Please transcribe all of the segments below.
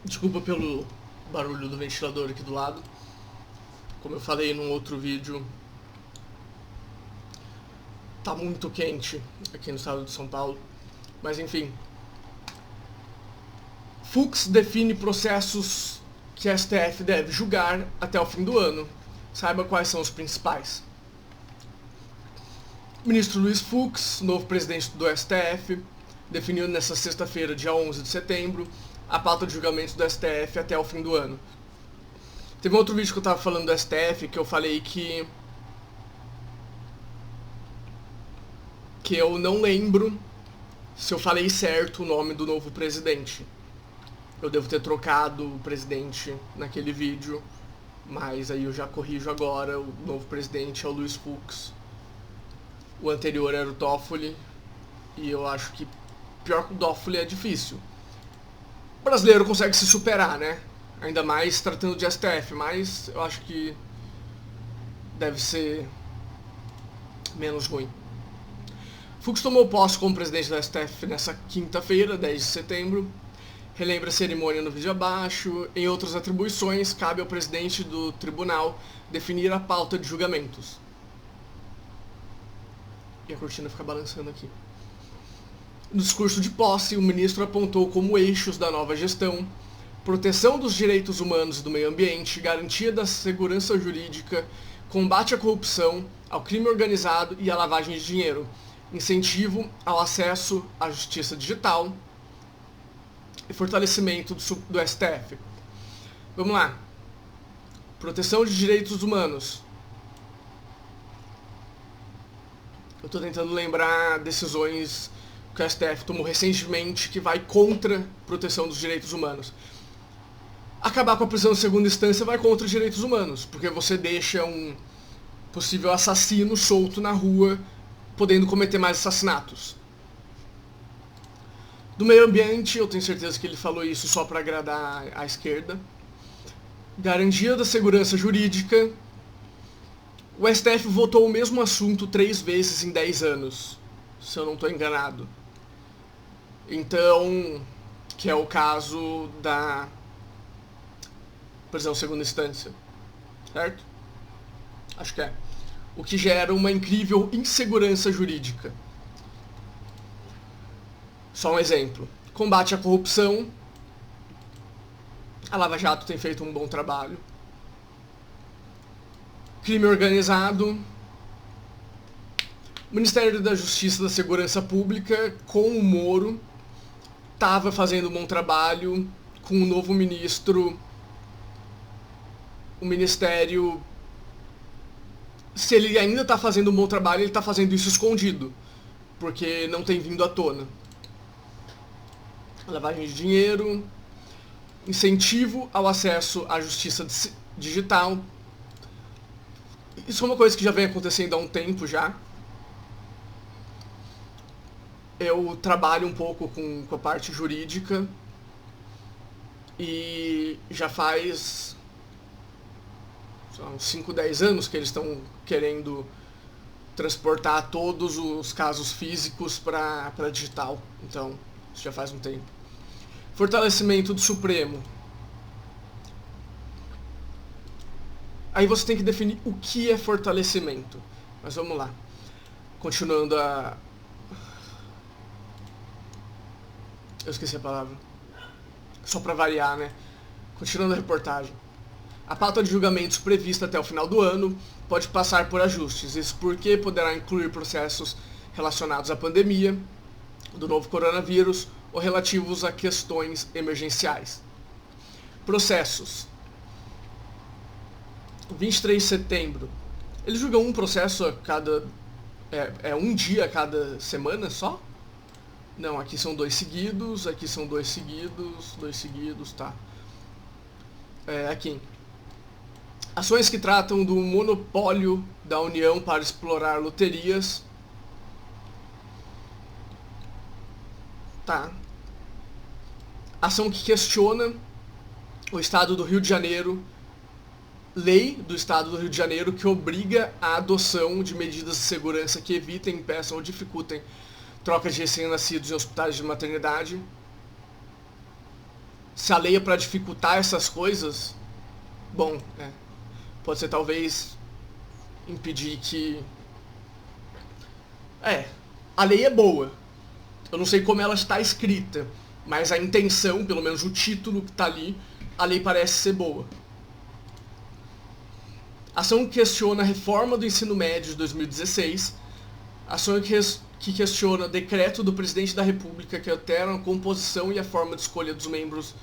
Desculpa pelo barulho do ventilador aqui do lado. Como eu falei num outro vídeo, tá muito quente aqui no estado de São Paulo. Mas enfim. Fux define processos que a STF deve julgar até o fim do ano. Saiba quais são os principais. O ministro Luiz Fux, novo presidente do STF, definiu nesta sexta-feira, dia 11 de setembro, a pauta de julgamentos do STF até o fim do ano. Teve um outro vídeo que eu estava falando do STF, que eu falei que eu não lembro se eu falei certo o nome do novo presidente. Eu devo ter trocado o presidente naquele vídeo, mas aí eu já corrijo agora. O novo presidente é o Luiz Fux. O anterior era o Toffoli, e eu acho que pior que o Toffoli é difícil. O brasileiro consegue se superar, né? Ainda mais tratando de STF, mas eu acho que deve ser menos ruim. Fux tomou posse como presidente do STF nessa quinta-feira, 10 de setembro. Relembra a cerimônia no vídeo abaixo. Em outras atribuições, cabe ao presidente do tribunal definir a pauta de julgamentos. E a cortina fica balançando aqui. No discurso de posse, o ministro apontou como eixos da nova gestão proteção dos direitos humanos e do meio ambiente, garantia da segurança jurídica, combate à corrupção, ao crime organizado e à lavagem de dinheiro, incentivo ao acesso à justiça digital e fortalecimento do STF. Vamos lá. Proteção de direitos humanos. Eu estou tentando lembrar decisões que o STF tomou recentemente que vai contra a proteção dos direitos humanos. Acabar com a prisão em segunda instância vai contra os direitos humanos, porque você deixa um possível assassino solto na rua, podendo cometer mais assassinatos. Do meio ambiente, eu tenho certeza que ele falou isso só para agradar a esquerda. Garantia da segurança jurídica. O STF votou o mesmo assunto 3 vezes em 10 anos, se eu não estou enganado. Então, que é o caso da prisão em segunda instância, certo? Acho que é. O que gera uma incrível insegurança jurídica. Só um exemplo. Combate à corrupção. A Lava Jato tem feito um bom trabalho. Crime organizado. O Ministério da Justiça e da Segurança Pública, com o Moro, estava fazendo um bom trabalho. Com o novo ministro, o Ministério, se ele ainda está fazendo um bom trabalho, ele está fazendo isso escondido, porque não tem vindo à tona. Lavagem de dinheiro, incentivo ao acesso à justiça digital. Isso é uma coisa que já vem acontecendo há um tempo já. Eu trabalho um pouco com a parte jurídica e já faz uns 5, 10 anos que eles estão querendo transportar todos os casos físicos para digital. Então, isso já faz um tempo. Fortalecimento do Supremo. Aí você tem que definir o que é fortalecimento. Mas vamos lá. Continuando a... Eu esqueci a palavra. Só para variar, né? Continuando a reportagem. A pauta de julgamentos prevista até o final do ano pode passar por ajustes. Isso porque poderá incluir processos relacionados à pandemia, do novo coronavírus ou relativos a questões emergenciais. Processos. 23 de setembro. Eles julgam um processo a cada... um dia a cada semana só? Não, aqui são 2 seguidos, aqui são 2 seguidos, tá. Aqui. Ações que tratam do monopólio da União para explorar loterias. Tá. Ação que questiona o Estado do Rio de Janeiro, lei do Estado do Rio de Janeiro que obriga a adoção de medidas de segurança que evitem, impeçam ou dificultem trocas de recém-nascidos em hospitais de maternidade. Se a lei é para dificultar essas coisas, bom, pode ser talvez impedir que... a lei é boa. Eu não sei como ela está escrita, mas a intenção, pelo menos o título que está ali, a lei parece ser boa. Ação que questiona a reforma do ensino médio de 2016. Ação que questiona o decreto do presidente da República que altera a composição e a forma de escolha dos membros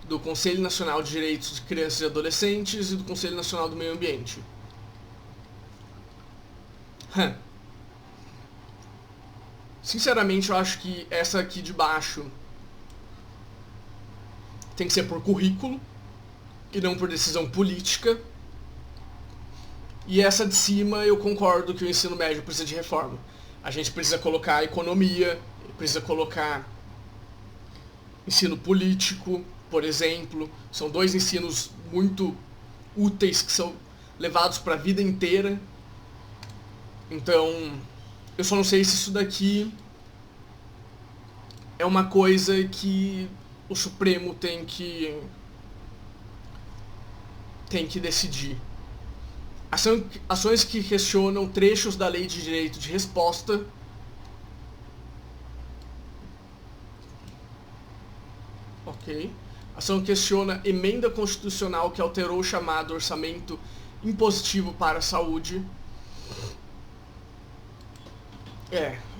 do Conselho Nacional de Direitos de Crianças e Adolescentes e do Conselho Nacional do Meio Ambiente. Sinceramente, eu acho que essa aqui de baixo tem que ser por currículo e não por decisão política. E essa de cima eu concordo que o ensino médio precisa de reforma. A gente precisa colocar economia, precisa colocar ensino político, por exemplo. São dois ensinos muito úteis que são levados para a vida inteira. Então, eu só não sei se isso daqui é uma coisa que o Supremo tem que decidir. Ações que questionam trechos da Lei de Direito de Resposta. Ok. Ação que questiona emenda constitucional que alterou o chamado orçamento impositivo para a saúde.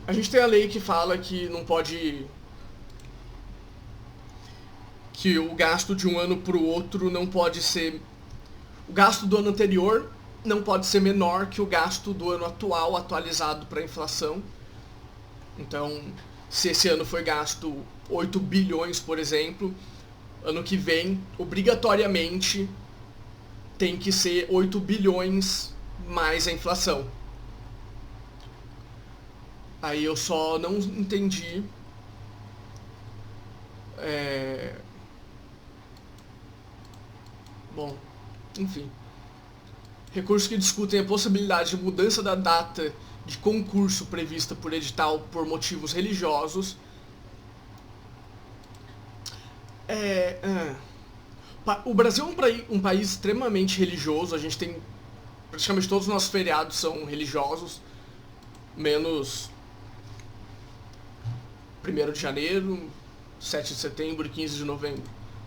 A gente tem a lei que fala que não pode... que o gasto de um ano para o outro não pode ser... O gasto do ano anterior não pode ser menor que o gasto do ano atual, atualizado para a inflação. Então, se esse ano foi gasto 8 bilhões, por exemplo, ano que vem, obrigatoriamente, tem que ser 8 bilhões mais a inflação. Aí eu só não entendi... Bom, enfim. Recursos que discutem a possibilidade de mudança da data de concurso prevista por edital por motivos religiosos. O Brasil é um país extremamente religioso. A gente tem... praticamente todos os nossos feriados são religiosos, menos 1º de janeiro, 7 de setembro e 15 de novembro,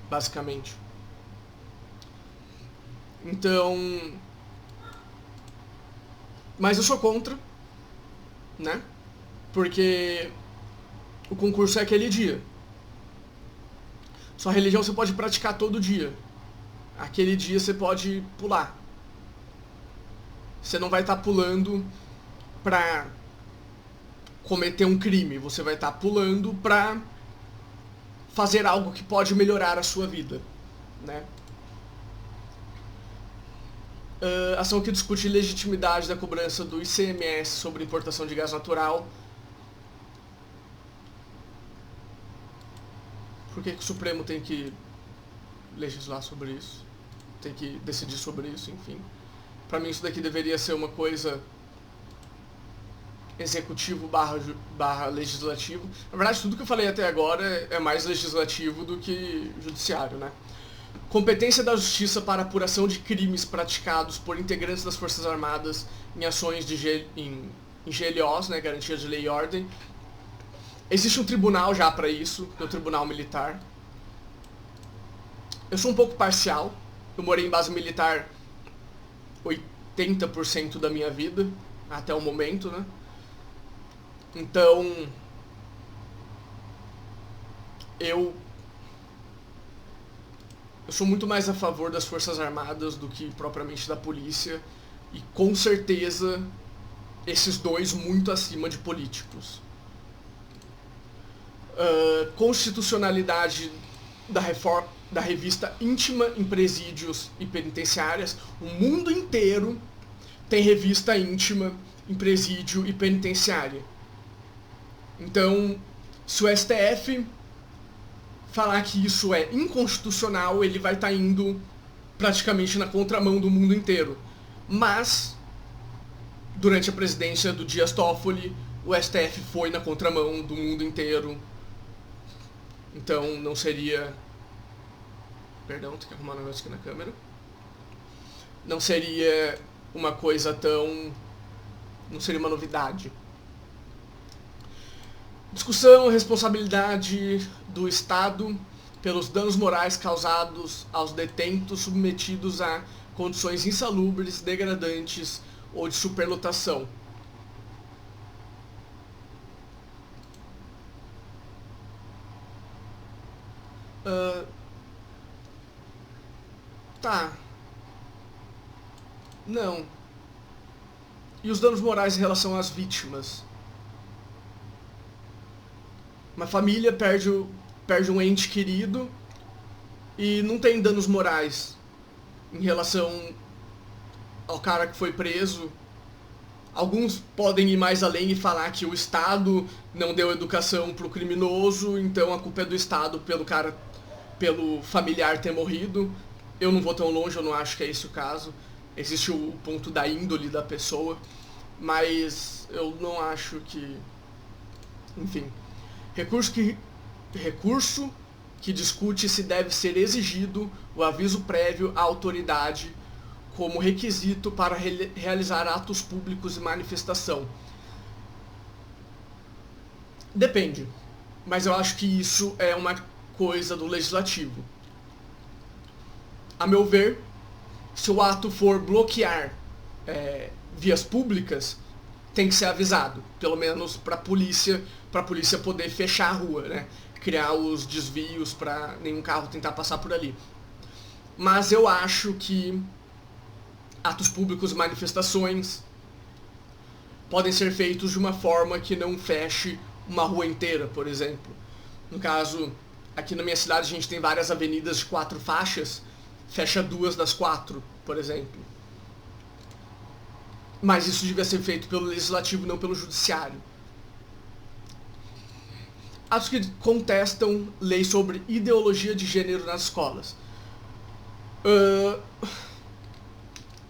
basicamente. Então... Mas eu sou contra, né? Porque o concurso é aquele dia. Sua religião você pode praticar todo dia. Aquele dia você pode pular. Você não vai estar pulando pra cometer um crime. Você vai estar pulando pra fazer algo que pode melhorar a sua vida, né? Ação que discute legitimidade da cobrança do ICMS sobre importação de gás natural. Por que o Supremo tem que legislar sobre isso? Tem que decidir sobre isso, enfim. Pra mim isso daqui deveria ser uma coisa executivo barra legislativo. Na verdade, tudo que eu falei até agora é mais legislativo do que judiciário, né? Competência da Justiça para apuração de crimes praticados por integrantes das Forças Armadas em ações em GLOs, né, Garantia de Lei e Ordem. Existe um tribunal já para isso, que é o Tribunal Militar. Eu sou um pouco parcial. Eu morei em base militar 80% da minha vida, até o momento, né? Então, eu sou muito mais a favor das Forças Armadas do que propriamente da polícia. E com certeza esses dois muito acima de políticos. Constitucionalidade da revista íntima em presídios e penitenciárias. O mundo inteiro tem revista íntima em presídio e penitenciária. Então, se o STF falar que isso é inconstitucional, ele vai estar indo praticamente na contramão do mundo inteiro. Mas, durante a presidência do Dias Toffoli, o STF foi na contramão do mundo inteiro. Então não seria Perdão, tem que arrumar um negócio aqui na câmera. Não seria uma coisa tão... não seria uma novidade. Discussão, responsabilidade do Estado pelos danos morais causados aos detentos submetidos a condições insalubres, degradantes ou de superlotação. Tá. Não. E os danos morais em relação às vítimas? Uma família perde um ente querido e não tem danos morais em relação ao cara que foi preso. Alguns podem ir mais além e falar que o Estado não deu educação pro criminoso, então a culpa é do Estado pelo familiar ter morrido. Eu não vou tão longe, eu não acho que é esse o caso. Existe o ponto da índole da pessoa, mas eu não acho que... Enfim. Recurso que discute se deve ser exigido o aviso prévio à autoridade como requisito para realizar atos públicos e manifestação. Depende, mas eu acho que isso é uma coisa do legislativo. A meu ver, se o ato for bloquear vias públicas, tem que ser avisado, pelo menos para a polícia poder fechar a rua, né? Criar os desvios para nenhum carro tentar passar por ali. Mas eu acho que atos públicos e manifestações podem ser feitos de uma forma que não feche uma rua inteira, por exemplo. No caso, aqui na minha cidade a gente tem várias avenidas de 4 faixas, fecha 2 das 4, por exemplo. Mas isso devia ser feito pelo legislativo, não pelo judiciário. Atos que contestam lei sobre ideologia de gênero nas escolas.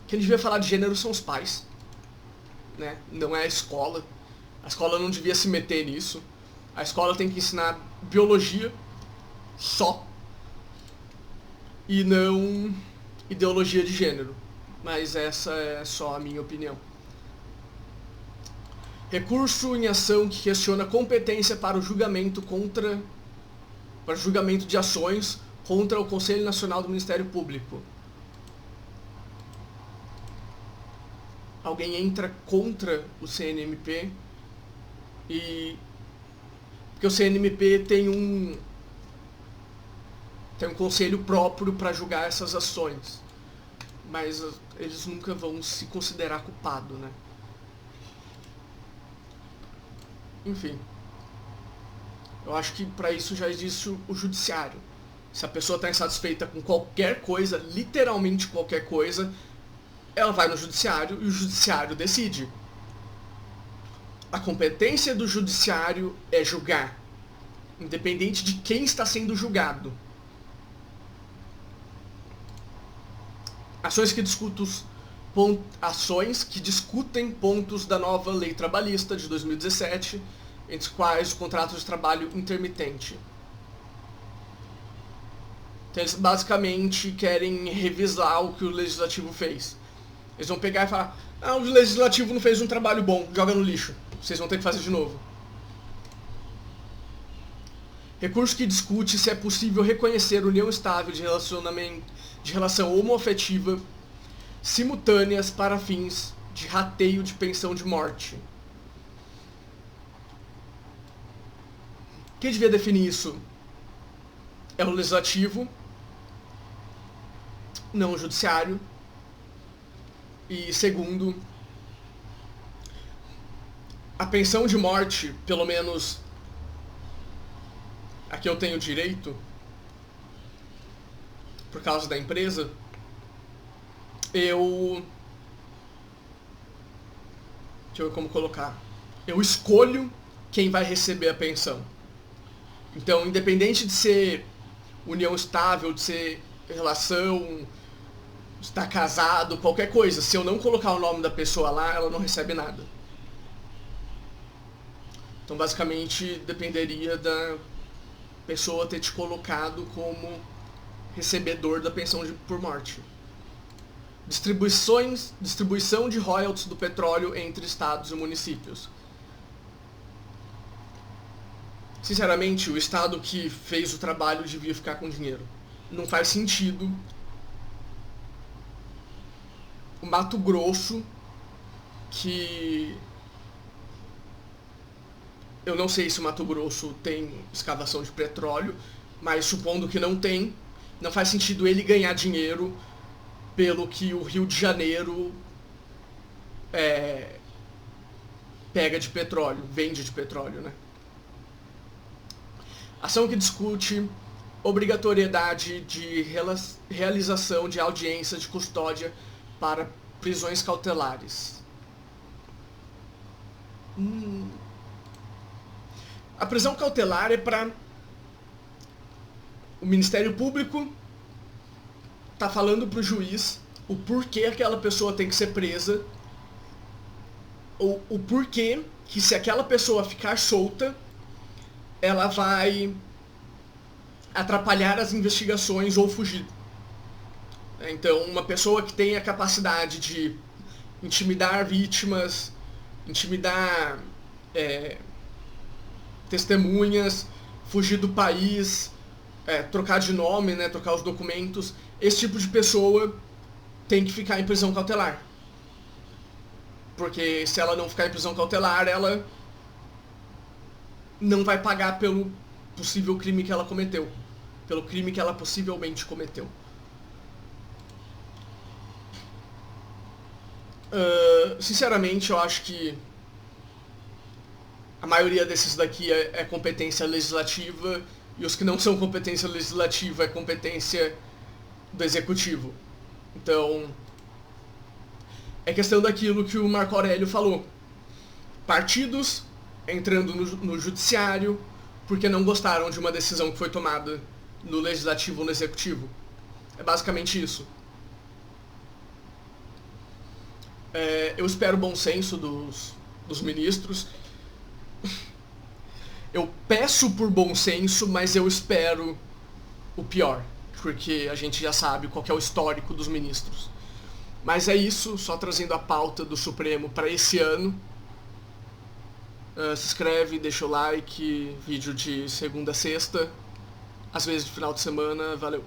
Quem devia falar de gênero são os pais, né? Não é a escola. A escola não devia se meter nisso. A escola tem que ensinar biologia só e não ideologia de gênero. Mas essa é só a minha opinião. Recurso em ação que questiona competência para o julgamento de ações contra o Conselho Nacional do Ministério Público. Alguém entra contra o CNMP porque o CNMP tem um conselho próprio para julgar essas ações. Mas eles nunca vão se considerar culpado, né? Enfim. Eu acho que para isso já existe o judiciário. Se a pessoa está insatisfeita com qualquer coisa, literalmente qualquer coisa, ela vai no judiciário e o judiciário decide. A competência do judiciário é julgar, independente de quem está sendo julgado. Ações que discutem pontos da nova lei trabalhista de 2017, entre os quais o contrato de trabalho intermitente. Então, eles basicamente querem revisar o que o legislativo fez. Eles vão pegar e falar: o legislativo não fez um trabalho bom, joga no lixo, vocês vão ter que fazer de novo. Recurso que discute se é possível reconhecer união estável de relação homoafetiva simultâneas para fins de rateio de pensão de morte. Quem devia definir isso é o legislativo, não o judiciário. E segundo, a pensão de morte, pelo menos a que eu tenho direito, por causa da empresa, deixa eu ver como colocar. Eu escolho quem vai receber a pensão. Então, independente de ser união estável, de ser relação, de estar casado, qualquer coisa, se eu não colocar o nome da pessoa lá, ela não recebe nada. Então, basicamente, dependeria da pessoa ter te colocado como recebedor da pensão por morte. Distribuição de royalties do petróleo entre estados e municípios. Sinceramente, o estado que fez o trabalho devia ficar com dinheiro. Não faz sentido o Mato Grosso, que eu não sei se o Mato Grosso tem escavação de petróleo, mas supondo que não tem, não faz sentido ele ganhar dinheiro pelo que o Rio de Janeiro pega de petróleo, vende de petróleo, né? Ação que discute obrigatoriedade de realização de audiência de custódia para prisões cautelares. A prisão cautelar é para o Ministério Público tá falando pro juiz o porquê aquela pessoa tem que ser presa, ou o porquê que se aquela pessoa ficar solta, ela vai atrapalhar as investigações ou fugir. Então, uma pessoa que tem a capacidade de intimidar vítimas, intimidar testemunhas, fugir do país, trocar de nome, né, trocar os documentos, esse tipo de pessoa tem que ficar em prisão cautelar. Porque se ela não ficar em prisão cautelar, ela não vai pagar pelo possível crime que ela cometeu. Pelo crime que ela possivelmente cometeu. Sinceramente, eu acho que a maioria desses daqui é competência legislativa, e os que não são competência legislativa é competência do executivo. Então, é questão daquilo que o Marco Aurélio falou. Partidos entrando no judiciário porque não gostaram de uma decisão que foi tomada no legislativo ou no executivo. É basicamente isso. Eu espero bom senso dos ministros. Eu peço por bom senso, mas eu espero o pior, porque a gente já sabe qual que é o histórico dos ministros. Mas é isso, só trazendo a pauta do Supremo para esse ano. Se inscreve, deixa o like, vídeo de segunda a sexta, às vezes de final de semana, valeu.